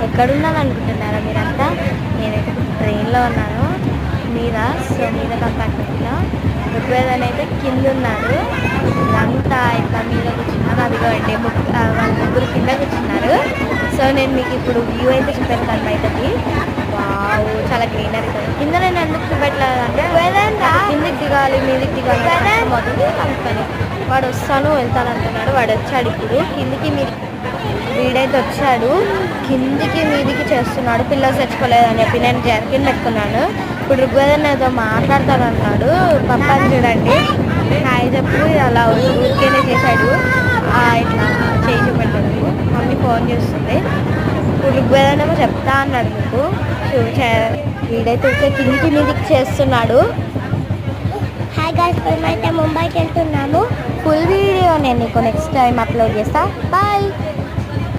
ఎక్కడున్నాను అనుకుంటున్నారా మీరంతా? నేనైతే ట్రైన్లో ఉన్నాను మీద. సో మీద కంపార్ట్మెంట్లో ఋగ్వేదన్ అయితే కింద ఉన్నాడు. ఇదంతా ఇట్లా మీద కూర్చున్నాను. అదిగోండి వాళ్ళ ముగ్గురు కింద కూర్చున్నారు. సో నేను మీకు ఇప్పుడు వ్యూ అయితే చూపెడతాను బయటకి. వావ్, చాలా గ్రీనరీ కదా. కింద నేను ఎందుకు చూపెట్టలేదు అంటే కిందికి దిగాలి మీదికి దిగాలి మొదలు అనుకోని వాడు వస్తాను వెళ్తాను అంటున్నాడు. వాడు వచ్చాడు ఇప్పుడు కిందికి. వీడైతే వచ్చాడు కిందికి మీదికి చేస్తున్నాడు. పిల్లలు తెచ్చుకోలేదని చెప్పి నేను జర్కిన్ పెట్టుకున్నాను. ఇప్పుడు ఋగ్వేదన్ ఏదో మాట్లాడతాను అన్నాడు. పప్పాని చూడండి హాయ్ చెప్పు అలా ఊరికేనే చేశాడు. ఇట్లా చేయి చూపెట్టాడు. మమ్మీ ఫోన్ చేస్తుంది. ఇప్పుడు ఋగ్వేదన్ ఏమో చెప్తా అన్నాడు మీకు. వీడైతే కిందికి మీదికి చేస్తున్నాడు. హాయ్ గైస్, మేమైతే ముంబైకి వెళ్తున్నాము. ఫుల్ వీడియో నేను నీకు నెక్స్ట్ టైం అప్లోడ్ చేస్తా. బాయ్.